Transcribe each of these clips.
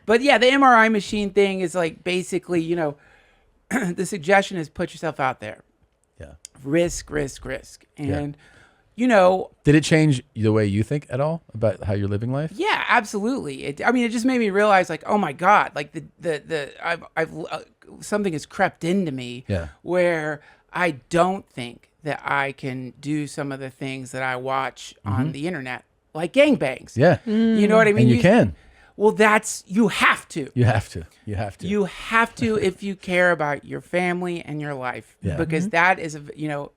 But yeah, the MRI machine thing is like basically, you know, the suggestion is put yourself out there. Yeah. Risk. And, you know. Did it change the way you think at all about how you're living life? Yeah, absolutely. It just made me realize like, oh my God, like I've something has crept into me where I don't think that I can do some of the things that I watch on the internet, like gangbangs. Yeah. You know what I mean? And you can. Well, you have to. You have to. You have to if you care about your family and your life. Yeah. Because that is, you know,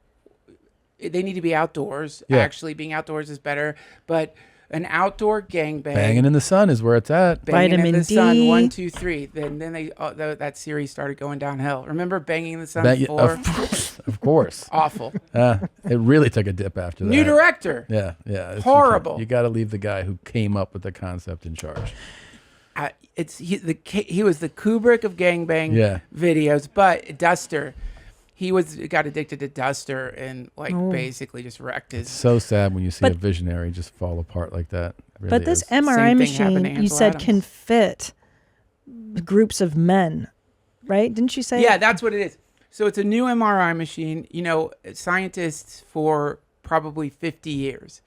they need to be outdoors. Yeah. Actually, being outdoors is better. But an outdoor gangbang. Banging in the sun is where it's at. Banging Vitamin in the D. sun, 1, 2, 3. Then they that series started going downhill. Remember Banging in the Sun 4? Of course. Awful. It really took a dip after that. New director. Yeah. It's Horrible. You got to leave the guy who came up with the concept in charge. He was the Kubrick of gangbang videos, but Duster. He got addicted to Duster and basically just wrecked his. It's so sad when you see a visionary just fall apart like that. It really but this is. MRI machine, you said, can fit groups of men, right? Didn't you say? Yeah, that's what it is. So it's a new MRI machine. You know, scientists for probably 50 years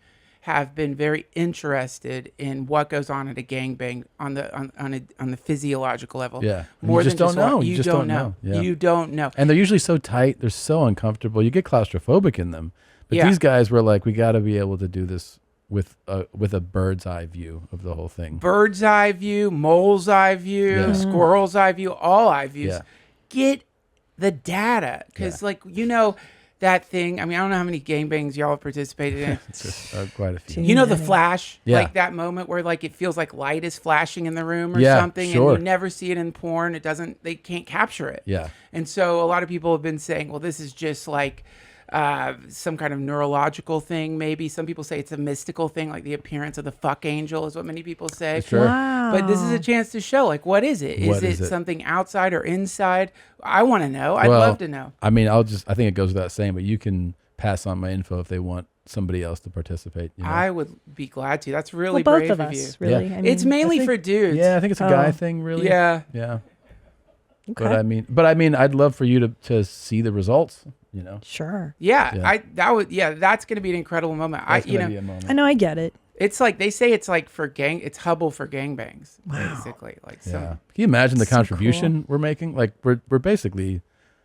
have been very interested in what goes on at a gangbang on the physiological level. Yeah, more you just than don't know. You don't know. Yeah. You don't know. And they're usually so tight. They're so uncomfortable. You get claustrophobic in them. But these guys were like, we got to be able to do this with a bird's eye view of the whole thing. Bird's eye view, mole's eye view, squirrel's eye view, all eye views. Yeah. Get the data, because you know. That thing, I mean, I don't know how many gangbangs y'all have participated in. It's just, quite a few. You know the flash? Yeah. Like that moment where like it feels like light is flashing in the room or something, sure. and you never see it in porn. They can't capture it. Yeah. And so a lot of people have been saying, well, this is just like some kind of neurological thing, maybe. Some people say it's a mystical thing, like the appearance of the fuck angel is what many people say. Sure. Wow. But this is a chance to show, like, what is it? Is it something outside or inside? I want to know. I'd love to know. I mean, I think it goes without saying, but you can pass on my info if they want somebody else to participate. You know? I would be glad to. That's really both brave of of us, you. really. Yeah. I mean, It's mainly for dudes. Yeah, I think it's a guy thing, really. Yeah. Yeah. Okay. But I mean, I'd love for you to see the results. You know. Sure. Yeah. That's going to be an incredible moment. That's gonna be a moment. I know. I get it. It's like they say it's like it's Hubble for gangbangs, basically. Like Yeah. so. Can you imagine the So contribution we're making? Like we're basically,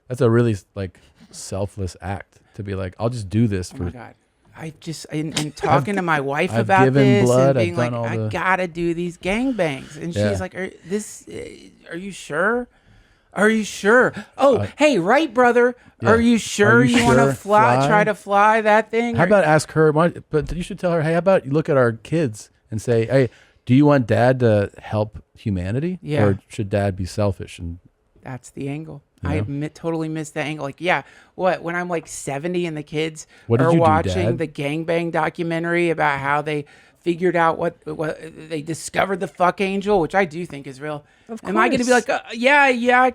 that's a really like selfless act to be like, I'll just do this Oh for. my God. I just in talking to my wife I've about given this blood, and being I've like, done all I gotta do these gangbangs, and Yeah. she's like, are you sure? Are you sure? Oh, hey, right, brother. Yeah. Are you sure you want sure? to fly? Try to fly that thing? How about ask her? But you should tell her, hey, how about you look at our kids and say, hey, do you want dad to help humanity? Yeah. Or should dad be selfish? And That's the angle. You know? I totally missed that angle. Like, yeah, when I'm like 70 and the kids What did are you do, watching Dad? the gangbang documentary about how they figured out what they discovered the fuck angel, which I do think is real. Of Am I going to be course. like, yeah, I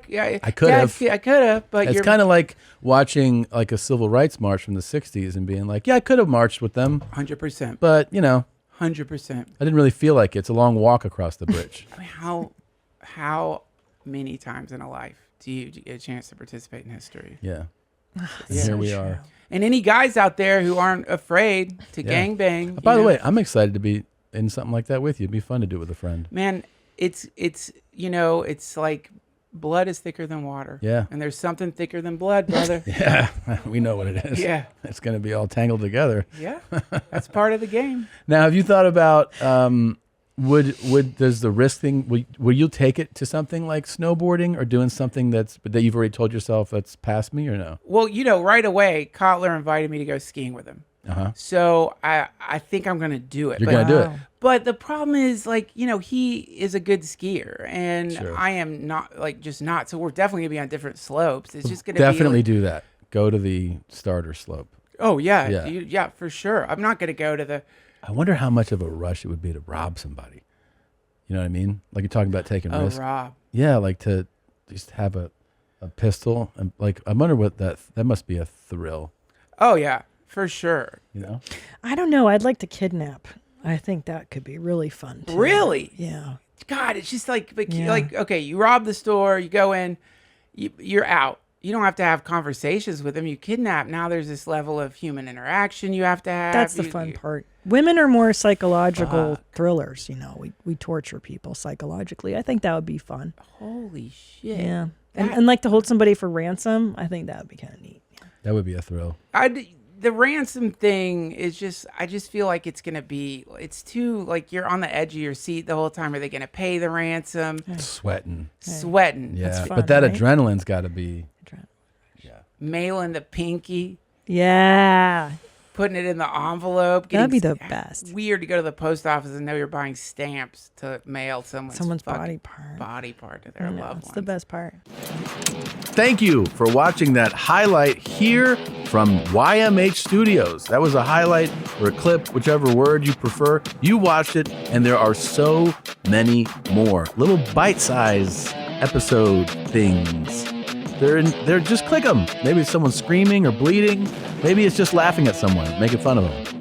could have. I could have, but it's you're kind of like watching like a civil rights march from the 60s and being like, yeah, I could have marched with them, 100%. but you know, 100%. I didn't really feel like it. It's a long walk across the bridge. I mean, how many times in a life do you get a chance to participate in history? Yeah. And Yeah. here we are. And any guys out there who aren't afraid to Yeah. gangbang. By the way, I'm excited to be in something like that with you. It'd be fun to do it with a friend. Man, it's like blood is thicker than water. Yeah. And there's something thicker than blood, brother. Yeah, we know what it is. Yeah. It's going to be all tangled together. Yeah. That's part of the game. Now, have you thought about does the risk thing, will you take it to something like snowboarding or doing something that you've already told yourself that's past me or no? Well, right away, Kotler invited me to go skiing with him. Uh-huh. So I think I'm going to do it. You're going to do it. But the problem is, he is a good skier, and Sure. I am not, just not. So we're definitely going to be on different slopes. It's just going to Definitely do that. Go to the starter slope. Oh, yeah. Yeah. Yeah, for sure. I'm not going to go to the... I wonder how much of a rush it would be to rob somebody. You know what I mean? Like you're talking about taking risks. Rob. Yeah, like to just have a pistol. And I wonder what that must be a thrill. Oh, yeah, for sure. You know? I don't know. I'd like to kidnap. I think that could be really fun too. Really? Yeah. God, it's just like okay, you rob the store, you go in, you're out. You don't have to have conversations with them. You kidnap. Now there's this level of human interaction you have to have. That's the fun part. Women are more psychological thrillers. You know, we torture people psychologically. I think that would be fun. Holy shit. Yeah. And like to hold somebody for ransom, I think that would be kind of neat. That would be a thrill. The ransom thing is just, I just feel like it's it's too, like you're on the edge of your seat the whole time. Are they going to pay the ransom? Sweating. Yeah. That's fun, but that right? adrenaline's got to be. Yeah. Mailing the pinky. Yeah. Putting it in the envelope. That'd be the best. Weird to go to the post office and know you're buying stamps to mail someone's body part to their loved ones. It's the best part. Thank you for watching that highlight here from YMH Studios. That was a highlight or a clip, whichever word you prefer. You watched it, and there are so many more little bite-sized episode things. They're just click them. Maybe it's someone screaming or bleeding. Maybe it's just laughing at someone, making fun of them.